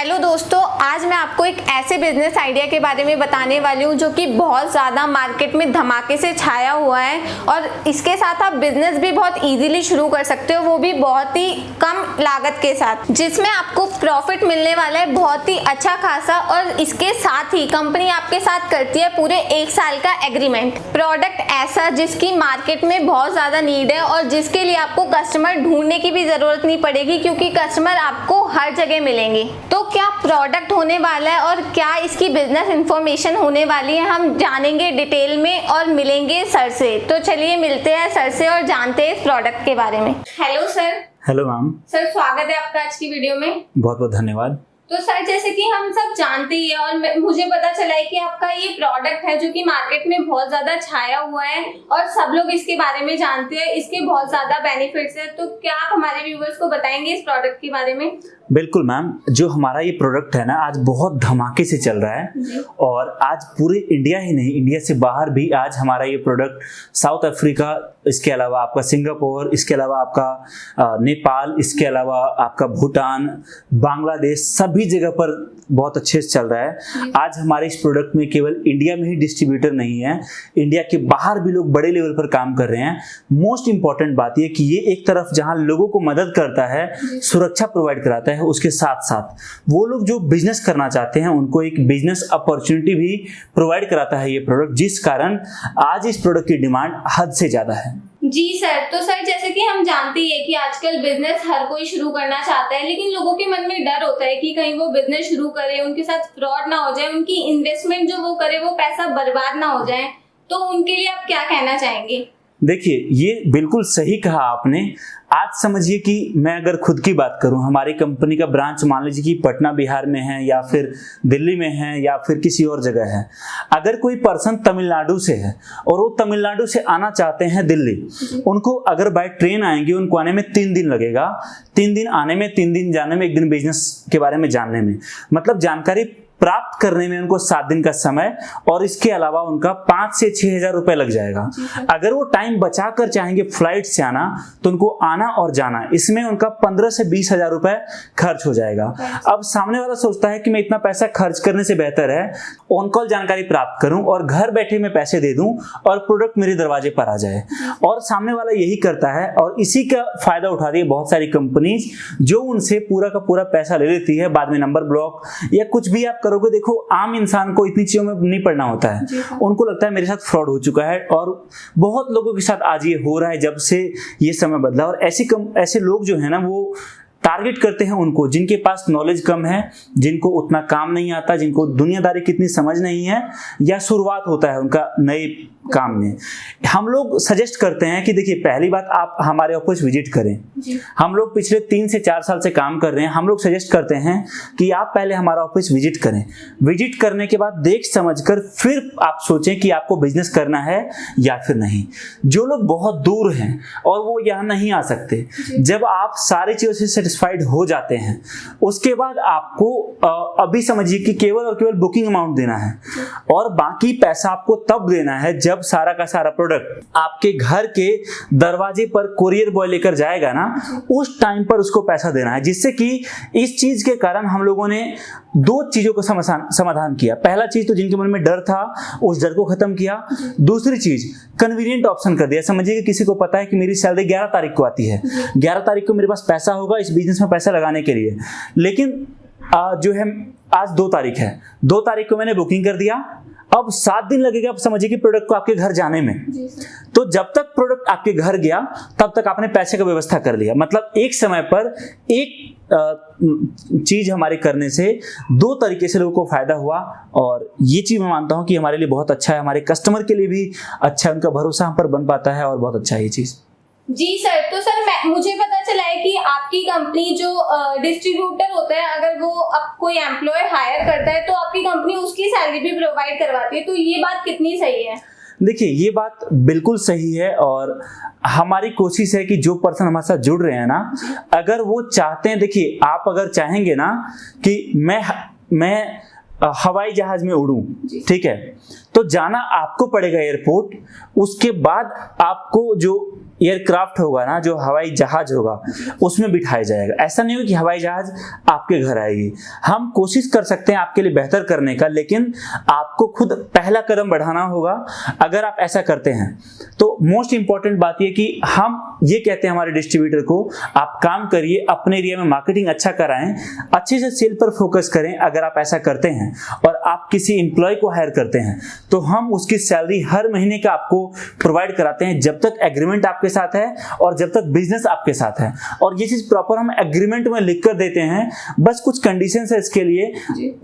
Hello दोस्तों, आज मैं आपको एक ऐसे बिजनेस आइडिया के बारे में बताने वाली हूँ जो कि बहुत ज़्यादा मार्केट में धमाके से छाया हुआ है और इसके साथ आप बिजनेस भी बहुत इजीली शुरू कर सकते हो, वो भी बहुत ही कम लागत के साथ, जिसमें आपको प्रॉफिट मिलने वाला है बहुत ही अच्छा खासा। और इसके साथ ही कंपनी आपके साथ करती है पूरे 1 साल का एग्रीमेंट। प्रोडक्ट ऐसा जिसकी मार्केट में बहुत ज़्यादा नीड है और जिसके लिए आपको कस्टमर ढूंढने की भी ज़रूरत नहीं पड़ेगी क्योंकि कस्टमर आपको हर जगह मिलेंगे। तो क्या प्रोडक्ट होने वाला है और क्या इसकी बिजनेस इंफॉर्मेशन होने वाली है, हम जानेंगे डिटेल में और मिलेंगे सर से। तो चलिए मिलते हैं सर से और जानते हैं इस प्रोडक्ट के बारे में। Hello sir. Hello ma'am. Sir स्वागत है आपका आज की वीडियो में। बहुत बहुत धन्यवाद। तो सर जैसे कि हम सब जानते ही हैं और मुझे पता चला है कि आपका ये प्रोडक्ट है जो कि मार्केट में बहुत ज्यादा छाया हुआ है और सब लोग इसके बारे में जानते हैं, इसके बहुत ज्यादा बेनिफिट्स हैं। तो क्या आप हमारे व्यूवर्स को बताएंगे इस प्रोडक्ट के बारे में? बिल्कुल मैम, जो हमारा ये प्रोडक्ट है ना आज बहुत धमाके से चल रहा है और आज पूरे इंडिया ही नहीं, इंडिया से बाहर भी आज हमारा ये प्रोडक्ट साउथ अफ्रीका, इसके अलावा आपका सिंगापुर, इसके अलावा आपका नेपाल, इसके अलावा आपका भूटान, बांग्लादेश, सभी जगह पर बहुत अच्छे से चल रहा है। आज हमारे इस प्रोडक्ट में केवल इंडिया में ही डिस्ट्रीब्यूटर नहीं है, इंडिया के बाहर भी लोग बड़े लेवल पर काम कर रहे हैं। मोस्ट इंपॉर्टेंट बात यह कि ये एक तरफ जहां लोगों को मदद करता है, सुरक्षा प्रोवाइड कराता है, उसके साथ साथ वो लोग जो बिजनेस करना चाहते हैं उनको एक बिजनेस अपॉर्चुनिटी भी प्रोवाइड कराता है ये प्रोडक्ट, जिस कारण आज इस प्रोडक्ट की डिमांड हद से ज्यादा है। जी सर। तो सर जैसे कि हम जानते ही है कि आजकल बिजनेस हर कोई शुरू करना चाहता है, लेकिन लोगों के मन में डर होता है कि कहीं वो बिजनेस शुरू करे, उनके साथ फ्रॉड ना हो जाए, उनकी इन्वेस्टमेंट जो वो करे वो पैसा बर्बाद ना हो जाए। तो उनके लिए आप क्या कहना चाहेंगे? देखिए, ये बिल्कुल सही कहा आपने। आज समझिए कि मैं अगर खुद की बात करूं, हमारी कंपनी का ब्रांच मान लीजिए कि पटना बिहार में है या फिर दिल्ली में है या फिर किसी और जगह है। अगर कोई पर्सन तमिलनाडु से है और वो तमिलनाडु से आना चाहते हैं दिल्ली, उनको अगर बाय ट्रेन आएंगे उनको आने में 3 दिन लगेगा। 3 दिन आने में, 3 दिन जाने में, 1 दिन बिजनेस के बारे में जानने में, मतलब जानकारी प्राप्त करने में उनको 7 दिन का समय और इसके अलावा उनका 5 से 6 हजार रुपए लग जाएगा। अगर वो टाइम बचाकर चाहेंगे फ्लाइट से आना तो उनको आना और जाना, इसमें उनका 15 से 20 हजार रुपए खर्च हो जाएगा। अब सामने वाला सोचता है कि मैं इतना पैसा खर्च करने से बेहतर है ऑन कॉल जानकारी प्राप्त करूं और घर बैठे मैं पैसे दे दूं और प्रोडक्ट मेरे दरवाजे पर आ जाए। और सामने वाला यही करता है और इसी का फायदा उठाती है बहुत सारी कंपनीज, जो उनसे पूरा का पूरा पैसा ले लेती है। बाद में नंबर ब्लॉक या कुछ भी आप करोगे। देखो, आम इंसान को इतनी चीजों में नहीं पड़ना होता है, उनको लगता है मेरे साथ फ्रॉड हो चुका है और बहुत लोगों के साथ आज ये हो रहा है जब से ये समय बदला। और ऐसे लोग जो है ना वो टारगेट करते हैं उनको जिनके पास नॉलेज कम है, जिनको उतना काम नहीं आता, जिनको दुनियादारी कितनी समझ नहीं है या शुरुआत होता है उनका नए काम में। हम लोग सजेस्ट करते हैं कि देखिए, पहली बात आप हमारे ऑफिस विजिट करें। हम लोग पिछले 3 से 4 साल से काम कर रहे हैं। हम लोग सजेस्ट करते हैं कि आप पहले हमारा ऑफिस विजिट करें। विजिट करने के बाद देख समझकर फिर आप सोचें कि आपको बिजनेस करना है या फिर नहीं। जो लोग बहुत दूर हैं और वो यहाँ नहीं आ सकते, जब आप सारी चीजों से सेटिस्फाइड हो जाते हैं उसके बाद आपको अभी समझिए कि केवल और केवल बुकिंग अमाउंट देना है और बाकी पैसा आपको तब देना है जब सारा का सारा प्रोडक्ट आपके घर के दरवाजे पर कोरियर बॉय लेकर जाएगा ना, उस टाइम पर उसको पैसा देना है। जिससे कि इस चीज के कारण हम लोगों ने 2 चीजों का समाधान किया। पहला चीज तो जिनके मन में डर था उस डर को खत्म किया। दूसरी चीज कन्वीनियंट ऑप्शन कर दिया। समझिए कि किसी को पता है कि मेरी सैलरी 11 तारीख को आती है, 11 तारीख को मेरे पास पैसा होगा इस बिजनेस में पैसा लगाने के लिए, लेकिन जो है आज 2 तारीख है, 2 तारीख को मैंने बुकिंग कर दिया। अब 7 दिन लगेगा, आप समझिए कि प्रोडक्ट को आपके घर जाने में। तो जब तक प्रोडक्ट आपके घर गया तब तक आपने पैसे का व्यवस्था कर लिया। मतलब एक समय पर एक चीज हमारे करने से 2 तरीके से लोगों को फायदा हुआ और ये चीज मैं मानता हूं कि हमारे लिए बहुत अच्छा है, हमारे कस्टमर के लिए भी अच्छा है, उनका भरोसा हम पर बन पाता है और बहुत अच्छा है ये चीज। जी सर। तो सर मुझे पता चला है कि आपकी कंपनी जो डिस्ट्रीब्यूटर होता है, अगर वो अब कोई एम्प्लॉय हायर करता है तो आपकी कंपनी उसकी सैलरी भी प्रोवाइड करवाती है। तो ये बात कितनी सही है? देखिए, ये बात बिल्कुल सही है और हमारी कोशिश है कि जो पर्सन हमारे साथ जुड़ रहे हैं ना, अगर वो चाहते हैं, देखिए आप अगर चाहेंगे ना कि मैं हवाई जहाज में उड़ूं, ठीक है, तो जाना आपको पड़ेगा एयरपोर्ट। उसके बाद आपको जो एयरक्राफ्ट होगा ना, जो हवाई जहाज होगा, उसमें बिठाया जाएगा। ऐसा नहीं हो कि हवाई जहाज आपके घर आएगी। हम कोशिश कर सकते हैं आपके लिए बेहतर करने का, लेकिन आपको खुद पहला कदम बढ़ाना होगा। अगर आप ऐसा करते हैं तो मोस्ट इंपॉर्टेंट बात यह कि हम ये कहते हैं हमारे डिस्ट्रीब्यूटर को, आप काम करिए, अपने एरिया में मार्केटिंग अच्छा कराएं, अच्छे से सेल पर फोकस करें। अगर आप ऐसा करते हैं और आप किसी एम्प्लॉय को हायर करते हैं तो हम उसकी सैलरी हर महीने का आपको प्रोवाइड कराते हैं, जब तक एग्रीमेंट आपके साथ है और जब तक बिजनेस आपके साथ है। और ये चीज प्रॉपर हम एग्रीमेंट में लिख कर देते हैं। बस कुछ कंडीशन है इसके लिए,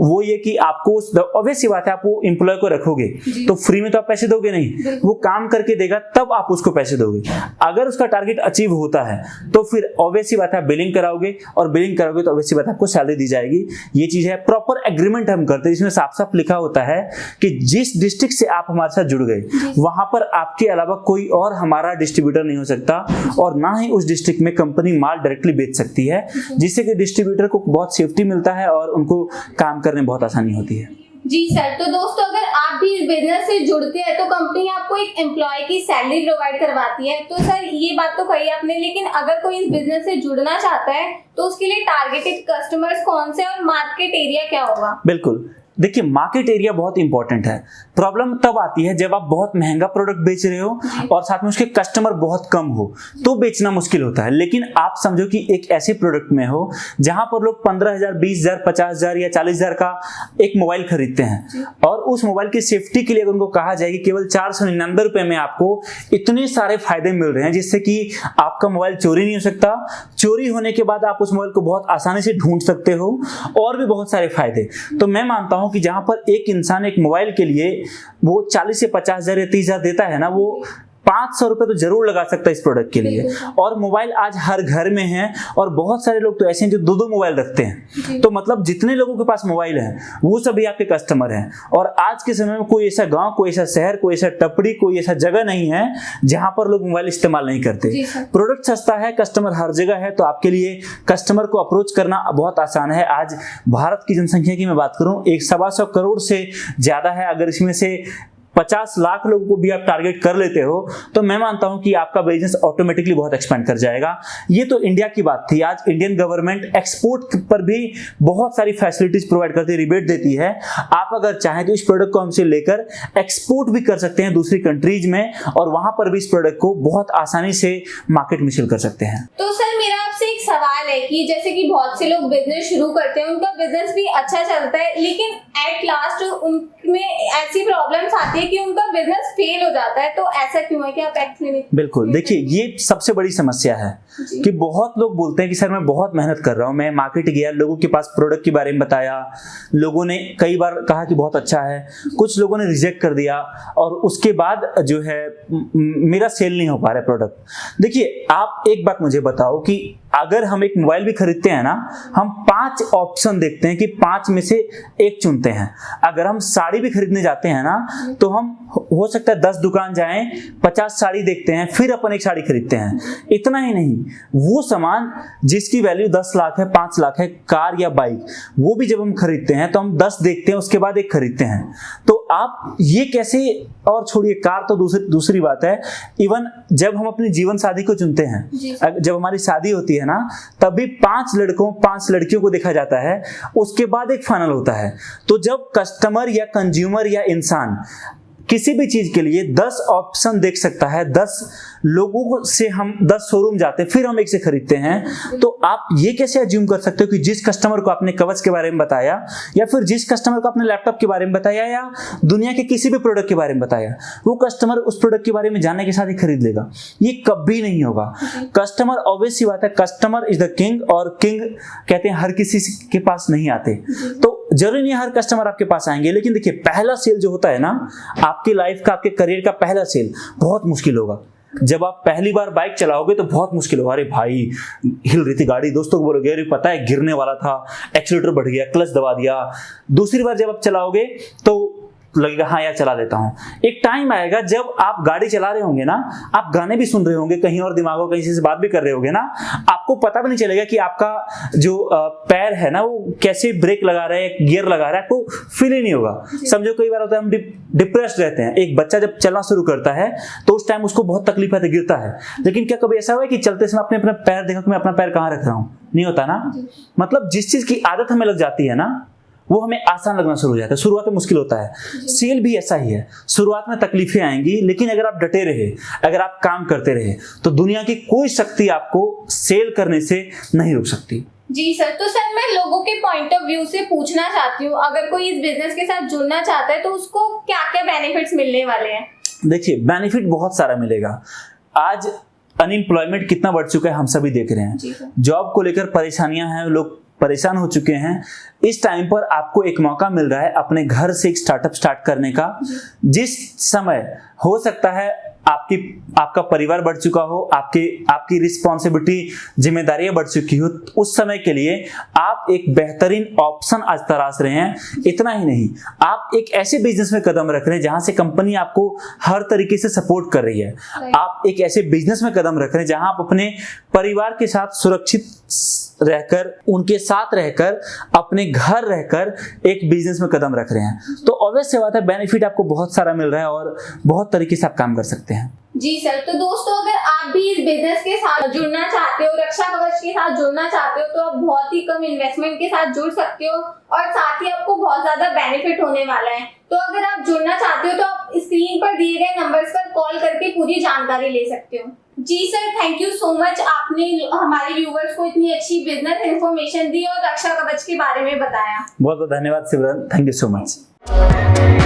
वो ये कि आपको ऑब्वियस सी बात है, आप वो एम्प्लॉय को रखोगे तो फ्री में तो आप पैसे दोगे नहीं, वो काम करके देगा तब आप उसको पैसे दोगे। अगर उसका टारगेट अचीव होता है तो फिर ऑब्वियस सी बात है आप बिलिंग कराओगे, और बिलिंग कराओगे तो ऑब्वियस सी बात है आपको सैलरी दी जाएगी। ये चीज है, प्रॉपर एग्रीमेंट हम करते हैं, इसमें साफ साफ लिखा होता है कि जिस डिस्ट्रिक्ट से आप हमारे साथ जुड़ गए वहां पर आपके अलावा कोई और हमारा डिस्ट्रीब्यूटर नहीं हो सकता, और ना ही उस डिस्ट्रिक्ट में कंपनी माल डायरेक्टली बेच सकती है, जिससे कि डिस्ट्रीब्यूटर को बहुत सेफ्टी मिलता है और उनको काम करने में बहुत आसानी होती है। जी सर, तो दोस्तों अगर आप भी इस बिजनेस से जुड़ते हैं तो कंपनी आपको एक एम्प्लॉय की सैलरी प्रोवाइड करवाती है। तो सर ये बात तो कही आपने, लेकिन अगर कोई इस बिजनेस से जुड़ना चाहता है तो उसके लिए टारगेटेड कस्टमर्स कौन से और मार्केट एरिया क्या होगा? बिल्कुल, देखिए मार्केट एरिया बहुत इंपॉर्टेंट है। प्रॉब्लम तब आती है जब आप बहुत महंगा प्रोडक्ट बेच रहे हो और साथ में उसके कस्टमर बहुत कम हो, तो बेचना मुश्किल होता है। लेकिन आप समझो कि एक ऐसे प्रोडक्ट में हो जहां पर लोग 15,000, 20,000, 50,000 या 40,000 का एक मोबाइल खरीदते हैं, और उस मोबाइल की सेफ्टी के लिए अगर उनको कहा जाए कि केवल 499 रुपए में आपको इतने सारे फायदे मिल रहे हैं, जिससे कि आपका मोबाइल चोरी नहीं हो सकता, चोरी होने के बाद आप उस मोबाइल को बहुत आसानी से ढूंढ सकते हो, और भी बहुत सारे फायदे, तो मैं मानता हूं कि जहां पर एक इंसान एक मोबाइल के लिए वो 40 से 50,000 या 30,000 देता है ना, वो 500 रुपए तो जरूर लगा सकता है इस प्रोडक्ट के लिए। और मोबाइल आज हर घर में है, और बहुत सारे लोग तो ऐसे हैं जो 2-2 मोबाइल रखते हैं। तो मतलब जितने लोगों के पास मोबाइल है वो सभी आपके कस्टमर हैं। और आज के समय में कोई ऐसा गांव, कोई ऐसा शहर, कोई ऐसा टपड़ी, कोई ऐसा जगह नहीं है जहां पर लोग मोबाइल इस्तेमाल नहीं करते। प्रोडक्ट सस्ता है, कस्टमर हर जगह है, तो आपके लिए कस्टमर को अप्रोच करना बहुत आसान है। आज भारत की जनसंख्या की मैं बात करूं, 1.25 करोड़ से ज्यादा है। अगर इसमें से 50 लाख लोगों को भी आप टारगेट कर लेते हो तो मैं मानता हूं कि आपका बिजनेस ऑटोमेटिकली बहुत एक्सपेंड कर जाएगा। ये तो इंडिया की बात थी। आज इंडियन गवर्नमेंट एक्सपोर्ट पर भी बहुत सारी फैसिलिटीज प्रोवाइड करती है, रिबेट देती है। आप अगर चाहें तो इस प्रोडक्ट को हमसे लेकर एक्सपोर्ट भी कर सकते हैं दूसरी कंट्रीज में, और वहां पर भी इस प्रोडक्ट को बहुत आसानी से मार्केट में सेल कर सकते हैं। तो सर मेरा आपसे एक सवाल है कि जैसे कि बहुत से लोग बिजनेस शुरू करते हैं, उनका बिजनेस भी अच्छा चलता है, लेकिन एट लास्ट उनमें ऐसी प्रॉब्लम्स आती है कि उनका बिजनेस फेल हो जाता है, तो ऐसा क्यों है कि आप एक्चुअली? बिल्कुल, देखिए ये सबसे बड़ी समस्या है कि बहुत लोग बोलते हैं कि सर मैं बहुत मेहनत कर रहा हूं, मैं मार्केट गया, लोगों के पास प्रोडक्ट के बारे में बताया, लोगों ने कई बार कहा कि बहुत अच्छा है, कुछ लोगों ने रिजेक्ट कर दिया, और उसके बाद जो है मेरा सेल नहीं हो पा रहा है प्रोडक्ट। देखिए आप एक बात मुझे बताओ कि अगर हम एक मोबाइल भी खरीदते हैं ना, हम 5 ऑप्शन देखते हैं कि 5 में से एक चुनते हैं। अगर हम साड़ी भी खरीदने जाते हैं ना, तो हम हो सकता है 10 दुकान जाएं, 50 साड़ी देखते हैं, फिर अपन एक साड़ी खरीदते हैं। इतना ही नहीं, वो सामान जिसकी वैल्यू 10 लाख है, 5 लाख है, कार या बाइक, वो भी जब हम खरीदते हैं तो हम 10 देखते हैं, उसके बाद एक खरीदते हैं। तो आप ये कैसे, और छोड़िए कार तो दूसरी बात है, इवन जब हम अपनी जीवन साथी को चुनते हैं, जब हमारी शादी होती है ना, तभी 5 लड़कों 5 लड़कियों को देखा जाता है, उसके बाद एक फाइनल होता है। तो जब कस्टमर या कंज्यूमर या इंसान किसी भी चीज के लिए 10 ऑप्शन देख सकता है, 10 लोगों से हम 10 शोरूम जाते हैं, फिर हम एक से खरीदते हैं, तो आप ये कैसे अज्यूम कर सकते हो कि जिस कस्टमर को आपने कवच के बारे में बताया, या फिर जिस कस्टमर को आपने लैपटॉप के बारे में बताया, या दुनिया के किसी भी प्रोडक्ट के बारे में बताया, वो कस्टमर उस प्रोडक्ट के बारे में जानने के साथ ही खरीद लेगा? ये कभी नहीं होगा। कस्टमर, ऑब्वियस सी बात है, कस्टमर इज द किंग, और किंग कहते हैं हर किसी के पास नहीं आते। तो जरूरी नहीं हर कस्टमर आपके पास आएंगे, लेकिन देखिए पहला सेल जो होता है ना, आपकी लाइफ का, आपके करियर का पहला सेल बहुत मुश्किल होगा। जब आप पहली बार बाइक चलाओगे तो बहुत मुश्किल होगा, अरे भाई हिल रही थी गाड़ी, दोस्तों को बोलोगे अरे पता है गिरने वाला था, एक्सीलेटर बढ़ गया, क्लच दबा दिया। दूसरी बार जब आप चलाओगे तो लगेगा हाँ यार चला लेता हूँ। एक टाइम आएगा जब आप गाड़ी चला रहे होंगे ना, आप गाने भी सुन रहे होंगे, कहीं और दिमाग हो, कहीं से बात भी कर रहे होंगे ना, आपको पता भी नहीं चलेगा कि आपका जो पैर है ना वो कैसे ब्रेक लगा रहा है, गियर लगा रहा है, आपको फील ही नहीं होगा। समझो कई बार होता है हम डिप्रेस्ड रहते हैं, एक बच्चा जब चलना शुरू करता है तो उस टाइम उसको बहुत तकलीफ आती है, गिरता है, लेकिन क्या कभी ऐसा हुआ है कि चलते समय अपने अपना पैर देखा कि मैं अपना पैर कहाँ रख रहा हूँ? नहीं होता ना। मतलब जिस चीज की आदत हमें लग जाती है ना वो हमें आसान लगना शुरू हो जाता है। शुरुआत में मुश्किल होता है, सेल भी ऐसा ही है, शुरुआत में तकलीफें आएंगी, लेकिन अगर आप डटे रहे, अगर आप काम करते रहे तो दुनिया की कोई शक्ति आपको सेल करने से नहीं रोक सकती। जी सर, तो सर मैं लोगों के पॉइंट ऑफ व्यू से पूछना चाहती हूँ, अगर कोई इस बिजनेस के साथ जुड़ना चाहता है तो उसको क्या क्या बेनिफिट्स मिलने वाले हैं? देखिए बेनिफिट बहुत सारा मिलेगा। आज अनएम्प्लॉयमेंट कितना बढ़ चुका है हम सभी देख रहे हैं, जॉब को लेकर परेशानियां हैं, लोग परेशान हो चुके हैं। इस टाइम पर आपको एक मौका मिल रहा है अपने घर से एक स्टार्टअप स्टार्ट करने का। जिस समय हो सकता है आपका परिवार बढ़ चुका हो, आपकी रिस्पॉन्सिबिलिटी, जिम्मेदारियां बढ़ चुकी हो, उस समय के लिए आप एक बेहतरीन ऑप्शन आज तलाश रहे हैं। इतना ही नहीं, आप एक ऐसे बिजनेस में कदम रख रहे हैं जहां से कंपनी आपको हर तरीके से सपोर्ट कर रही है। आप एक ऐसे बिजनेस में कदम रख रहे हैं जहां आप अपने परिवार के साथ सुरक्षित रहकर, उनके साथ रहकर, अपने घर रहकर एक बिजनेस में कदम रख रहे हैं। तो ऑब्वियस सी बात है बेनिफिट आपको बहुत सारा मिल रहा है और बहुत तरीके से आप काम कर सकते हैं। जी सर, तो दोस्तों अगर आप भी इस बिजनेस के साथ जुड़ना चाहते हो, रक्षा कवच के साथ जुड़ना चाहते हो, तो आप बहुत ही कम इन्वेस्टमेंट के साथ जुड़ सकते हो और साथ ही आपको बहुत ज्यादा बेनिफिट होने वाला है। तो अगर आप जुड़ना चाहते हो तो आप स्क्रीन पर दिए गए नंबर्स पर कॉल करके पूरी जानकारी ले सकते हो। जी sir, thank you so much, आपने हमारे व्यूवर्स को इतनी अच्छी बिजनेस इन्फॉर्मेशन दी और रक्षा कवच के बारे में बताया। बहुत बहुत धन्यवाद सिमरन, थैंक यू सो मच।